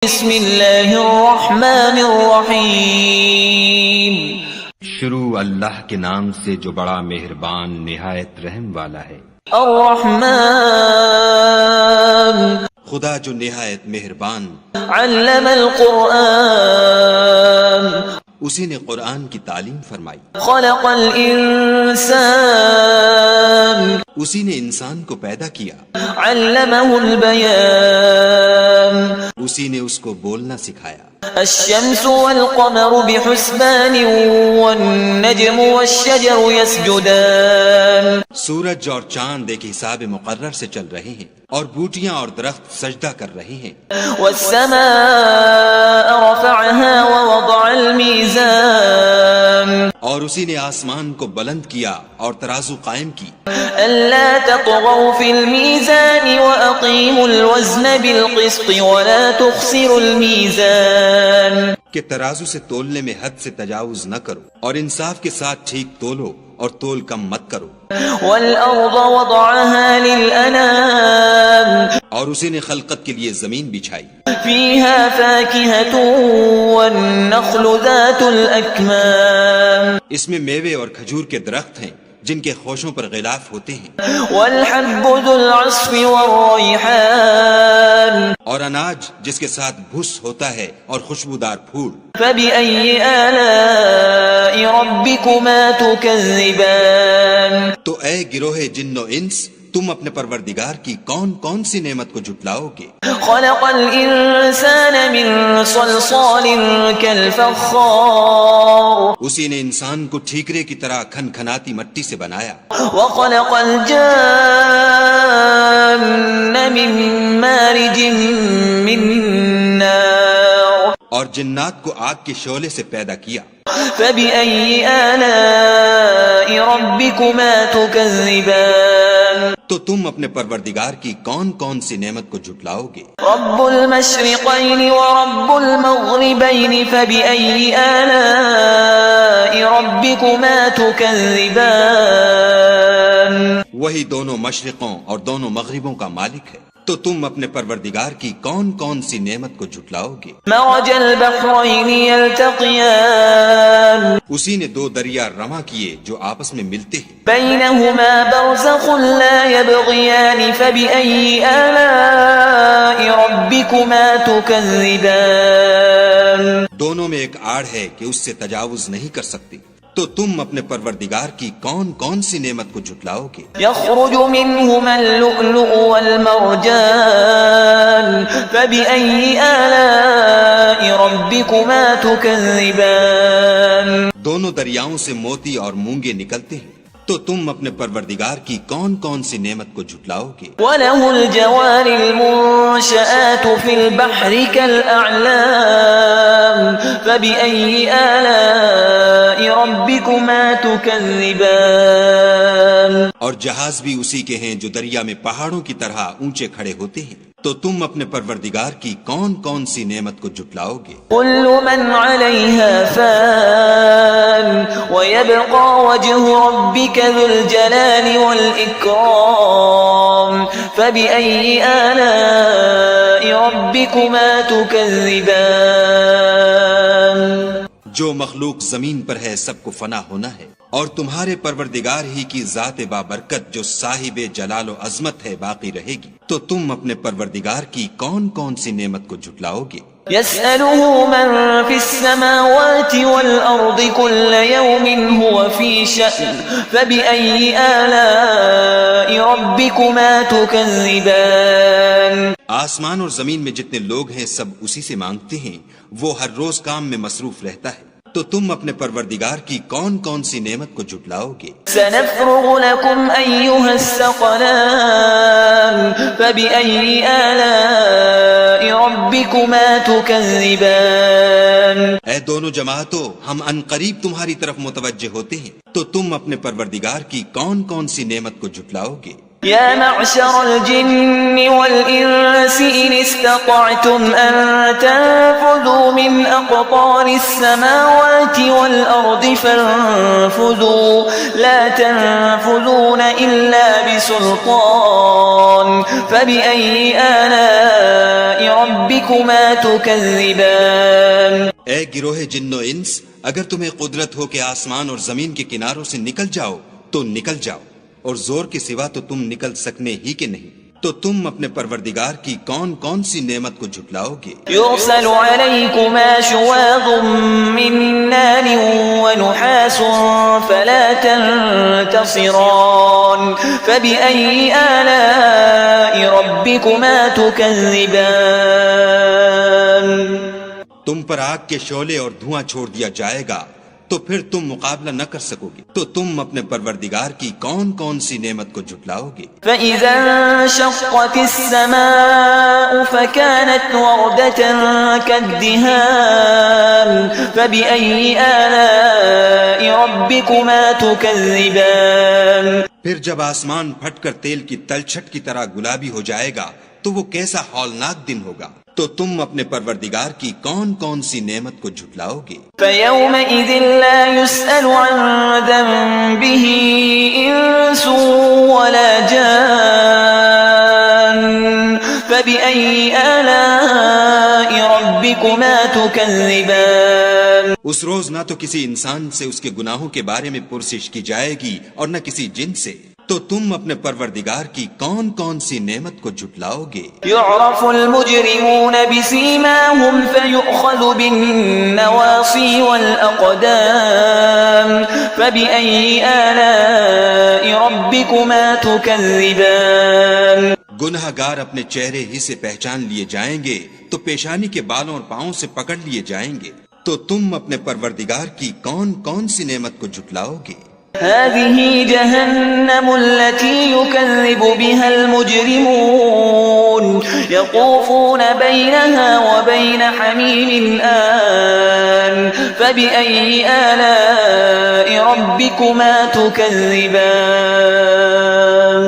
بسم اللہ الرحمن الرحیم شروع اللہ کے نام سے جو بڑا مہربان نہایت رحم والا ہے۔ الرحمن خدا جو نہایت مہربان، علم القرآن اسی نے قرآن کی تعلیم فرمائی، خلق الانسان اسی نے انسان کو پیدا کیا، علمہ البیان اسی نے اس کو بولنا سکھایا۔ الشمس والقمر بحسبان والنجم والشجر يسجدان سورج اور چاند ایک حساب مقرر سے چل رہے ہیں، اور بوٹیاں اور درخت سجدہ کر رہے ہیں۔ والسماء رفعها ووضع الميزان اور اسی نے آسمان کو بلند کیا اور ترازو قائم کی، ألا تطغوا في الميزان وأقيموا الوزن بالقسط ولا تخسروا الميزان کہ ترازو سے تولنے میں حد سے تجاوز نہ کرو، اور انصاف کے ساتھ ٹھیک تولو اور تول کم مت کرو۔ والأرض وضعها للأنام اور اسی نے خلقت کے لیے زمین بچھائی، فيها فاكهة والنخل ذات الأكمام اس میں میوے اور کھجور کے درخت ہیں جن کے خوشوں پر غلاف ہوتے ہیں، والحب ذو العصف والريحان اور اناج جس کے ساتھ بھس ہوتا ہے اور خوشبودار پھول۔ فبأي آلاء ربكما تكذبان تو اے گروہ جن و انس، تم اپنے پروردگار کی کون کون سی نعمت کو جھٹلاؤ گے؟ خلق الإنسان من صلصال كالفخار اسی نے انسان کو ٹھیکرے کی طرح کھنکھناتی مٹی سے بنایا، وخلق الجان من مارج من نار اور جنات کو آگ کے شعلے سے پیدا کیا۔ فبأي آلاء ربكما تكذبان تو تم اپنے پروردگار کی کون کون سی نعمت کو جھٹلاؤ گے؟ رب المشرقين ورب المغربين فبأي آلاء ربكما تكذبان وہی دونوں مشرقوں اور دونوں مغربوں کا مالک ہے، تو تم اپنے پروردگار کی کون کون سی نعمت کو جھٹلاؤ گے؟ مرج البحرين يلتقيان اسی نے دو دریا رواں کیے جو آپس میں ملتے ہیں، بينهما برزخ لا يبغيان فبأي آلاء ربكما تكذبان دونوں میں ایک آڑ ہے کہ اس سے تجاوز نہیں کر سکتے، تو تم اپنے پروردگار کی کون کون سی نعمت کو جھٹلاؤ گے؟ يخرج منهما اللؤلؤ والمرجان فبأي آلاء ربكما تكذبان دونوں دریاؤں سے موتی اور مونگے نکلتے ہیں، تو تم اپنے پروردگار کی کون کون سی نعمت کو جھٹلاؤ گے؟ وله الجوار المنشآت في البحر كالأعلام فبأي آلاء ربكما تكذبان اور جہاز بھی اسی کے ہیں جو دریا میں پہاڑوں کی طرح اونچے کھڑے ہوتے ہیں، تو تم اپنے پروردگار کی کون کون سی نعمت کو جھٹلاؤ گے؟ كل من عليها فان ويبقى وجه ربك ذو الجلال والإكرام فبأي آلاء ربكما تكذبان جو مخلوق زمین پر ہے سب کو فنا ہونا ہے، اور تمہارے پروردگار ہی کی ذات بابرکت جو صاحب جلال و عظمت ہے باقی رہے گی، تو تم اپنے پروردگار کی کون کون سی نعمت کو جھٹلاؤ گے؟ يسأله من في السماوات والأرض كل يوم هو في شأن فبأي آلاء ربكما تكذبان آسمان اور زمین میں جتنے لوگ ہیں سب اسی سے مانگتے ہیں، وہ ہر روز کام میں مصروف رہتا ہے، تو تم اپنے پروردگار کی کون کون سی نعمت کو جھٹلاؤ گے؟ سنفرغ لكم أيها الثقلان فبأي آلاء ربكما تكذبان اے دونوں جماعتوں، ہم ان قریب تمہاری طرف متوجہ ہوتے ہیں، تو تم اپنے پروردگار کی کون کون سی نعمت کو جھٹلاؤ گے؟ يا معشر الجن والإنس إن استطعتم أن تنفذوا من أقطار السماوات والأرض فانفذوا لا تنفذون إلا بسلطان فبأي آلاء ربكما تكذبان. اے گروہ جن و انس، اگر تمہیں قدرت ہو کہ آسمان اور زمین کے کناروں سے نکل جاؤ تو نکل جاؤ، اور زور کے سوا تو تم نکل سکنے ہی کے نہیں، تو تم اپنے پروردگار کی کون کون سی نعمت کو جھٹلاؤ گے؟ يرسل عليكما شواظ من نار ونحاس فلا تنتصران فبأي آلاء ربكما تكذبان. تم پر آگ کے شعلے اور دھواں چھوڑ دیا جائے گا تو پھر تم مقابلہ نہ کر سکو گے، تو تم اپنے پروردگار کی کون کون سی نعمت کو جھٹلاؤ گے؟ فَإِذَا انشَقَّتِ السَّمَاءُ فَكَانَتْ وَرْدَةً كَالدِّهَانِ فَبِأَيِّ آلَاءِ رَبِّكُمَا تُكَذِّبَانِ. پھر جب آسمان پھٹ کر تیل کی تلچھٹ کی طرح گلابی ہو جائے گا تو وہ کیسا ہولناک دن ہوگا، تو تم اپنے پروردگار کی کون کون سی نعمت کو جھٹلاؤ گے؟ فَيَوْمَئِذٍ لَا يُسْأَلُ عَنْ ذَنبِهِ إِنسٌ وَلَا جَانٌّ فَبِأَيِّ آلَاءِ رَبِّكُمَا تُكَذِّبَانِ. اس روز نہ تو کسی انسان سے اس کے گناہوں کے بارے میں پرسش کی جائے گی اور نہ کسی جن سے، تو تم اپنے پروردگار کی کون کون سی نعمت کو جھٹلاؤ گے؟ يعرف المجرمون بسيماهم فيؤخذ بالنواصي والأقدام فبأي آلاء ربكما تكذبان. گنہگار اپنے چہرے ہی سے پہچان لیے جائیں گے تو پیشانی کے بالوں اور پاؤں سے پکڑ لیے جائیں گے، تو تم اپنے پروردگار کی کون کون سی نعمت کو جھٹلاؤ گے؟ هذه جهنم التي يكذب بها المجرمون يطوفون بينها وبين حميم آن فبأي آلاء ربكما تكذبان.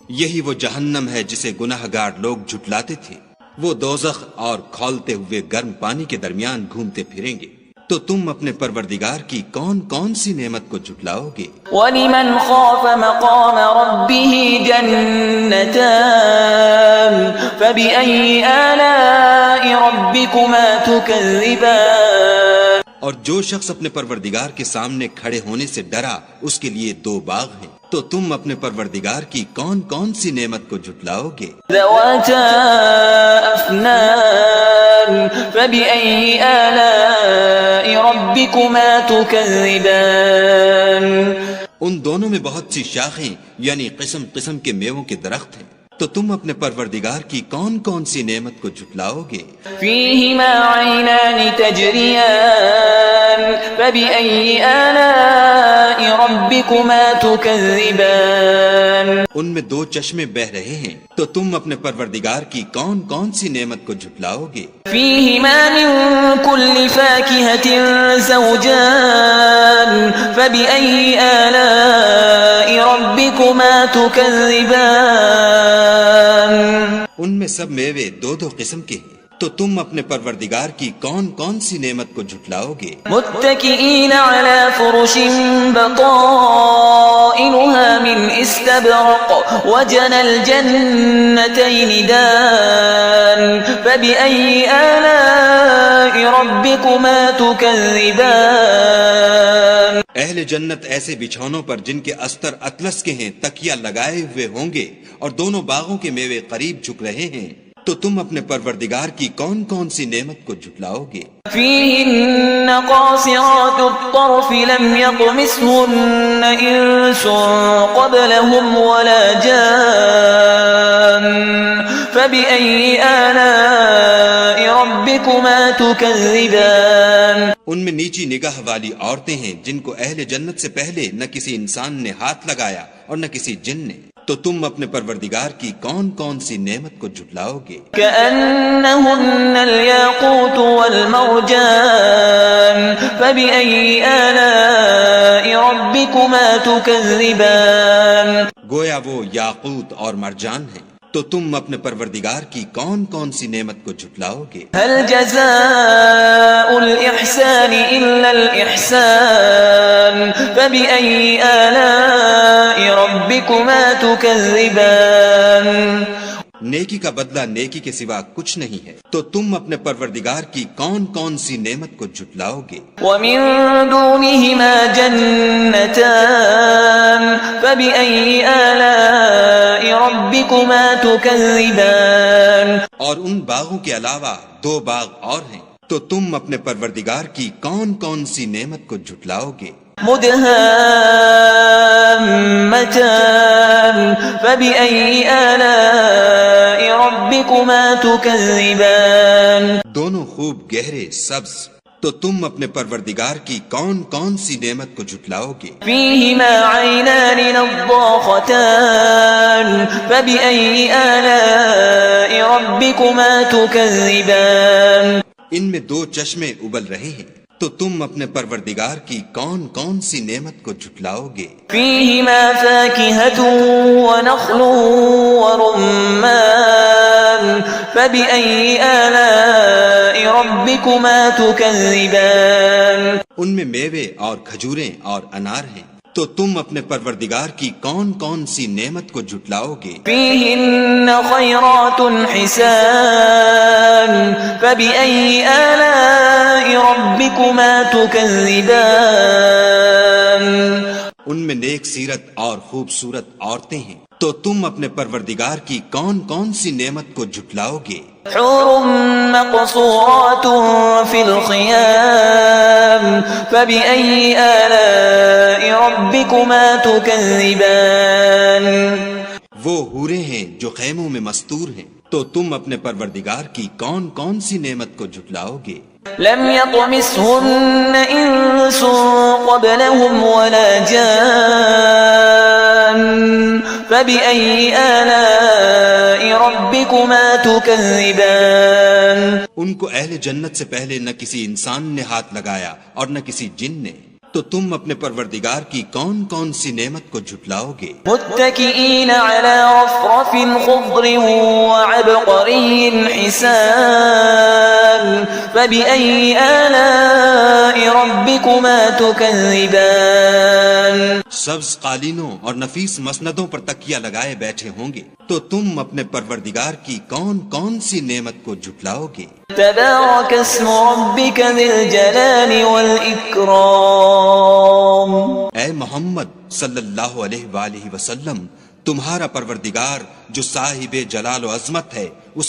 یہی وہ جہنم ہے جسے گنہگار لوگ جھٹلاتے تھے، وہ دوزخ اور کھولتے ہوئے گرم پانی کے درمیان گھومتے پھریں گے، تو تم اپنے پروردگار کی کون کون سی نعمت کو جھٹلاؤ گے؟ وَلِمَنْ خَافَ مَقَامَ رَبِّهِ جَنَّتَانِ فَبِأَيِّ آلَاءِ رَبِّكُمَا تُكَذِّبَانِ. اور جو شخص اپنے پروردگار کے سامنے کھڑے ہونے سے ڈرا، اس کے لیے دو باغ ہیں، تو تم اپنے پروردگار کی کون کون سی نعمت کو جھٹلاؤ گے؟ ذَوَاتَا أَفْنَانٍ فَبِأَيِّ آلَاءِ رَبِّكُمَا تُكَذِّبَانِ. ان دونوں میں بہت سی شاخیں یعنی قسم قسم کے میووں کے درخت ہیں، تو تم اپنے پروردگار کی کون کون سی نعمت کو جھٹلاؤ گے؟ فِيهِمَا عَيْنَانِ تَجْرِيَانِ فَبِأَيِّ آلَاءِ رَبِّكُمَا تُكَذِّبَانِ. ان میں دو چشمے بہ رہے ہیں، تو تم اپنے پروردگار کی کون کون سی نعمت کو جھٹلاؤ گے؟ فِيهِمَا مِن كُلِّ فَاكِهَةٍ زَوْجَانِ فَبِأَيِّ آلَاءِ رَبِّكُمَا تُكَذِّبَانِ. ان میں سب میوے دو دو قسم کے ہیں، تو تم اپنے پروردگار کی کون کون سی نعمت کو جھٹلاؤ گے؟ متكئين على فرش بطائنها من استبرق وجنى الجنتين دان فبأي آلاء ربكما تكذبان. اہل جنت ایسے بچھونوں پر جن کے استر اطلس کے ہیں تکیہ لگائے ہوئے ہوں گے، اور دونوں باغوں کے میوے قریب جھک رہے ہیں، تو تم اپنے پروردگار کی کون کون سی نعمت کو جھٹلاؤ گے؟ فِيهِنَّ قَاصِرَاتُ الطَّرْفِ لَمْ يَطْمِثْهُنَّ إِنسٌ قَبْلَهُمْ وَلَا جَانٌّ فَبِأَيِّ آلَاءِ رَبِّكُمَا تُكَذِّبَانِ. ان میں نیچی نگاہ والی عورتیں ہیں جن کو اہل جنت سے پہلے نہ کسی انسان نے ہاتھ لگایا اور نہ کسی جن نے، تو تم اپنے پروردگار کی کون کون سی نعمت کو جھٹلاؤ گے؟ كأنهن الياقوت والمرجان فبأي آلاء ربكما ربكما تكذبان گویا وہ یاقوت اور مرجان ہیں، تو تم اپنے پروردگار کی کون کون سی نعمت کو جھٹلاؤ گے؟ هل جزاء الإحسان إلا الإحسان فبأي آلاء ربكما تكذبان نیکی کا بدلہ نیکی کے سوا کچھ نہیں ہے، تو تم اپنے پروردگار کی کون کون سی نعمت کو جھٹلاؤ گے؟ ومن دونهما جنتان فبأي آلاء ربكما تكذبان اور ان باغوں کے علاوہ دو باغ اور ہیں، تو تم اپنے پروردگار کی کون کون سی نعمت کو جھٹلاؤ گے؟ مدهامتان فبأي آلاء ربكما تكذبان دونوں خوب گہرے سبز، تو تم اپنے پروردگار کی کون کون سی نعمت کو جھٹلاؤ گے؟ فيهما عينان نضاختان فبأي آلاء ربكما تكذبان ان میں دو چشمے ابل رہے ہیں، تو تم اپنے پروردگار کی کون کون سی نعمت کو جھٹلاؤ گے؟ فيهما فاكهة ونخل ورمان فبأي آلاء ربكما تكذبان ان میں میوے اور کھجوریں اور انار ہیں، تو تم اپنے پروردگار کی کون کون سی نعمت کو جھٹلاؤ گے؟ فيهن خيرات حسان فبأي آلاء ربكما تكذبان ان میں نیک سیرت اور خوبصورت عورتیں ہیں، تو تم اپنے پروردگار کی کون کون سی نعمت کو جھٹلاؤ گے؟ حور مقصورات في الخيام فبأي آلاء ربكما تكذبان وہ حوریں ہیں جو خیموں میں مستور ہیں، تو تم اپنے پروردگار کی کون کون سی نعمت کو جھٹلاؤ گے؟ لم يطمثهن إنس قبلهم ولا جان فبأي آلاء ربكما تكذبان ان کو اہل جنت سے پہلے نہ کسی انسان نے ہاتھ لگایا اور نہ کسی جن نے، تو تم اپنے پروردگار کی کون کون سی نعمت کو جھٹلاؤ گے؟ متكئين على رفرف خضر وعبقري حسان فبأي آلاء ربكما تكذبان سبز قالینوں اور نفیس مسندوں پر تکیہ لگائے بیٹھے ہوں گے، تو تم اپنے پروردگار کی کون کون سی نعمت کو جھٹلاؤ گے؟ تبارك اسم ربك ذي الجلال والإكرام اے محمد صلی اللہ علیہ وآلہ وسلم، تمہارا پروردگار جو صاحب جلال و عظمت ہے، اس